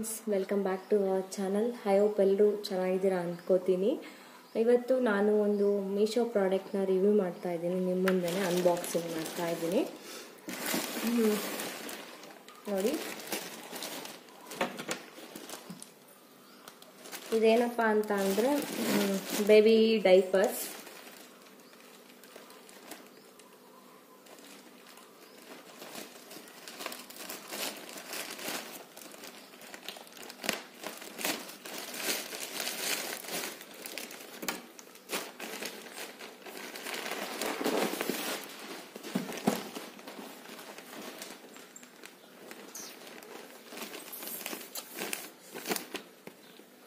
Friends, welcome back to our channel. I hope ಎಲ್ಲರೂ ಚೆನ್ನಾಗಿದ್ದೀರಾ ಅಂದ್ಕೋತೀನಿ. ಇವತ್ತು ನಾನು ಒಂದು ಮೀಶೋ ಪ್ರಾಡಕ್ಟ್ನ ರಿವ್ಯೂ ಮಾಡ್ತಾ ಇದ್ದೀನಿ, ನಿಮ್ಮ ಮುಂದೆ ಅನ್ಬಾಕ್ಸಿಂಗ್ ಮಾಡ್ತಾ ಇದ್ದೀನಿ. ನೋಡಿ, ಇದೇನಪ್ಪ ಅಂತ ಅಂದರೆ ಬೇಬಿ ಡೈಪರ್ಸ್.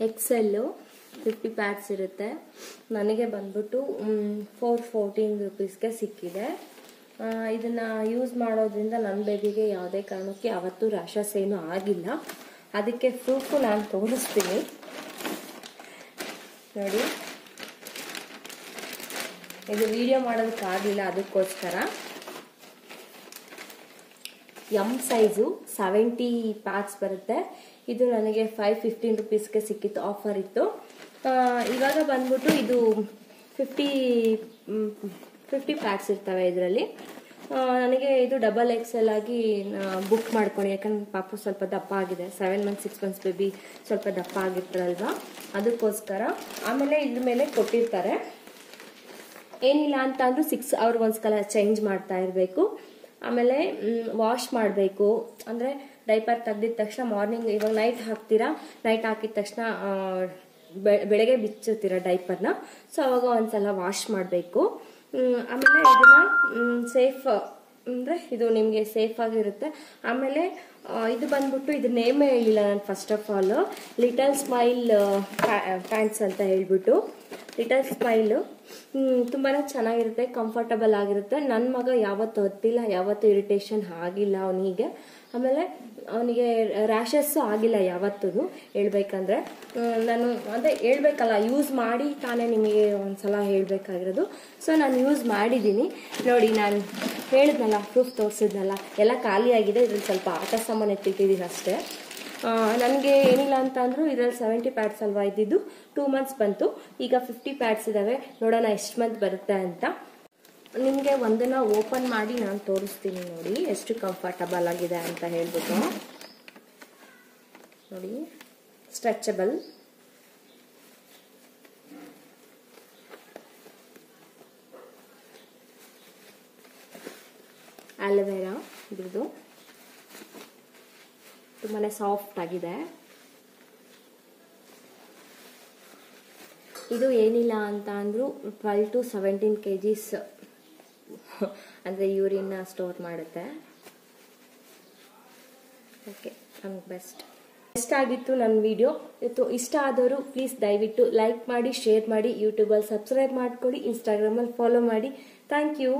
ಎಕ್ಸೆಲ್ಲು 50 ಪ್ಯಾಡ್ಸ್ ಇರುತ್ತೆ. ನನಗೆ ಬಂದ್ಬಿಟ್ಟು 414 ರೂಪೀಸ್ಗೆ ಸಿಕ್ಕಿದೆ. ಇದನ್ನು ಯೂಸ್ ಮಾಡೋದ್ರಿಂದ ನನ್ನ ಬೇಬಿಗೆ ಯಾವುದೇ ಕಾರಣಕ್ಕೆ ಯಾವತ್ತೂ ರ್ಯಾಷಸ್ ಏನೂ ಆಗಿಲ್ಲ. ಅದಕ್ಕೆ ಪ್ರೂಫು ನಾನು ತೋರಿಸ್ತೀನಿ ನೋಡಿ. ಇದು ವಿಡಿಯೋ ಮಾಡೋದಕ್ಕಾಗಲಿಲ್ಲ, ಅದಕ್ಕೋಸ್ಕರ. ಎಮ್ ಸೈಜು 70 ಪ್ಯಾಕ್ಸ್ ಬರುತ್ತೆ. ಇದು ನನಗೆ 515 ರೂಪೀಸ್ಗೆ ಸಿಕ್ಕಿತ್ತು, ಆಫರ್ ಇತ್ತು. ಇವಾಗ ಬಂದ್ಬಿಟ್ಟು ಇದು 50 ಪ್ಯಾಕ್ಸ್ ಇರ್ತವೆ ಇದರಲ್ಲಿ. ನನಗೆ ಇದು ಡಬಲ್ XL ಆಗಿ ಬುಕ್ ಮಾಡ್ಕೊಂಡು, ಯಾಕಂದ್ರೆ ಪಾಪು ಸ್ವಲ್ಪ ದಪ್ಪ ಆಗಿದೆ. 7 ಮಂತ್ಸ್ 6 ಮಂತ್ಸ್ ಬೇಬಿ ಸ್ವಲ್ಪ ದಪ್ಪ ಆಗಿರ್ತಾರಲ್ವಾ, ಅದಕ್ಕೋಸ್ಕರ. ಆಮೇಲೆ ಇದ್ರ ಮೇಲೆ ಕೊಟ್ಟಿರ್ತಾರೆ, ಏನಿಲ್ಲ ಅಂತ ಅಂದ್ರೂ 6 hours ಒಂದ್ಸಲ ಚೇಂಜ್ ಮಾಡ್ತಾ ಇರಬೇಕು. ಆಮೇಲೆ ವಾಶ್ ಮಾಡಬೇಕು, ಅಂದರೆ ಡೈಪರ್ ತೆಗ್ದಿದ ತಕ್ಷಣ ಮಾರ್ನಿಂಗ್, ಇವಾಗ ನೈಟ್ ಹಾಕ್ತೀರಾ, ನೈಟ್ ಹಾಕಿದ ತಕ್ಷಣ ಬೆಳಗ್ಗೆ ಬಿಚ್ಚಿರ್ತೀರ ಡೈಪರ್ನ, ಸೊ ಅವಾಗ ಒಂದ್ಸಲ ವಾಶ್ ಮಾಡಬೇಕು. ಆಮೇಲೆ ಇದನ್ನ ಸೇಫ್, ಅಂದರೆ ಇದು ನಿಮಗೆ ಸೇಫ್ ಆಗಿರುತ್ತೆ. ಆಮೇಲೆ ಇದು ಬಂದ್ಬಿಟ್ಟು ಇದು ನೇಮೇ ಹೇಳಿಲ್ಲ ನಾನು. First of all little smile pants ಅಂತ ಹೇಳ್ಬಿಟ್ಟು, ಲಿಟಲ್ ಸ್ಮೈಲು ತುಂಬಾ ಚೆನ್ನಾಗಿರುತ್ತೆ, ಕಂಫರ್ಟಬಲ್ ಆಗಿರುತ್ತೆ. ನನ್ನ ಮಗ ಯಾವತ್ತೂ ಹೊತ್ತಿಲ್ಲ, ಯಾವತ್ತೂ ಇರಿಟೇಷನ್ ಆಗಿಲ್ಲ ಅವನಿಗೆ. ಆಮೇಲೆ ಅವನಿಗೆ ರ್ಯಾಷಸ್ಸು ಆಗಿಲ್ಲ ಯಾವತ್ತೂ, ಹೇಳ್ಬೇಕಂದ್ರೆ. ನಾನು ಅದೇ ಹೇಳ್ಬೇಕಲ್ಲ, ಯೂಸ್ ಮಾಡಿ ತಾನೇ ನಿಮಗೆ ಒಂದ್ಸಲ ಹೇಳಬೇಕಾಗಿರೋದು. ಸೊ ನಾನು ಯೂಸ್ ಮಾಡಿದ್ದೀನಿ ನೋಡಿ. ನಾನು ಹೇಳಿದ್ನಲ್ಲ, ಪ್ರೂಫ್ ತೋರಿಸಿದ್ನಲ್ಲ, ಎಲ್ಲ ಖಾಲಿಯಾಗಿದೆ. ಇದ್ರಲ್ಲಿ ಸ್ವಲ್ಪ ಆಟ ಸಾಮಾನು ಎತ್ತಿಟ್ಟಿದ್ದೀನಿ ಅಷ್ಟೇ. ನನಗೆ ಏನಿಲ್ಲ ಅಂತ ಅಂದರೂ ಇದರಲ್ಲಿ 70 ಪ್ಯಾಡ್ಸ್ ಅಲ್ವಾ ಇದ್ದಿದ್ದು. 2 months ಬಂತು. ಈಗ 50 ಪ್ಯಾಡ್ಸ್ ಇದ್ದಾವೆ. ನೋಡೋಣ ಎಷ್ಟು ಮಂತ್ ಬರುತ್ತೆ ಅಂತ. ನಿಮಗೆ ಒಂದನ್ನು ಓಪನ್ ಮಾಡಿ ನಾನು ತೋರಿಸ್ತೀನಿ ನೋಡಿ, ಎಷ್ಟು ಕಂಫರ್ಟಬಲ್ ಆಗಿದೆ ಅಂತ ಹೇಳ್ಬಿಟ್ಟು. ನೋಡಿ, ಸ್ಟ್ರೆಚಬಲ್. ಆಲೋವೆರಾ ಇದ್ರದ್ದು ತುಂಬಾ ಸಾಫ್ಟ್ ಆಗಿದೆ. ಇದು ಏನಿಲ್ಲ ಅಂತ ಅಂದರೂ 12 to 17 kgs ಅಂದರೆ ಯೂರಿನ್ನ ಸ್ಟೋರ್ ಮಾಡುತ್ತೆ. ಓಕೆ, ನಮ್ಗೆ ಬೆಸ್ಟ್ ಆಗಿತ್ತು ನನ್ನ ವಿಡಿಯೋ. ಇಷ್ಟ ಆದವರು ಪ್ಲೀಸ್ ದಯವಿಟ್ಟು ಲೈಕ್ ಮಾಡಿ, ಶೇರ್ ಮಾಡಿ, ಯೂಟ್ಯೂಬಲ್ಲಿ ಸಬ್ಸ್ಕ್ರೈಬ್ ಮಾಡ್ಕೊಳ್ಳಿ, ಇನ್ಸ್ಟಾಗ್ರಾಮಲ್ಲಿ ಫಾಲೋ ಮಾಡಿ. Thank you.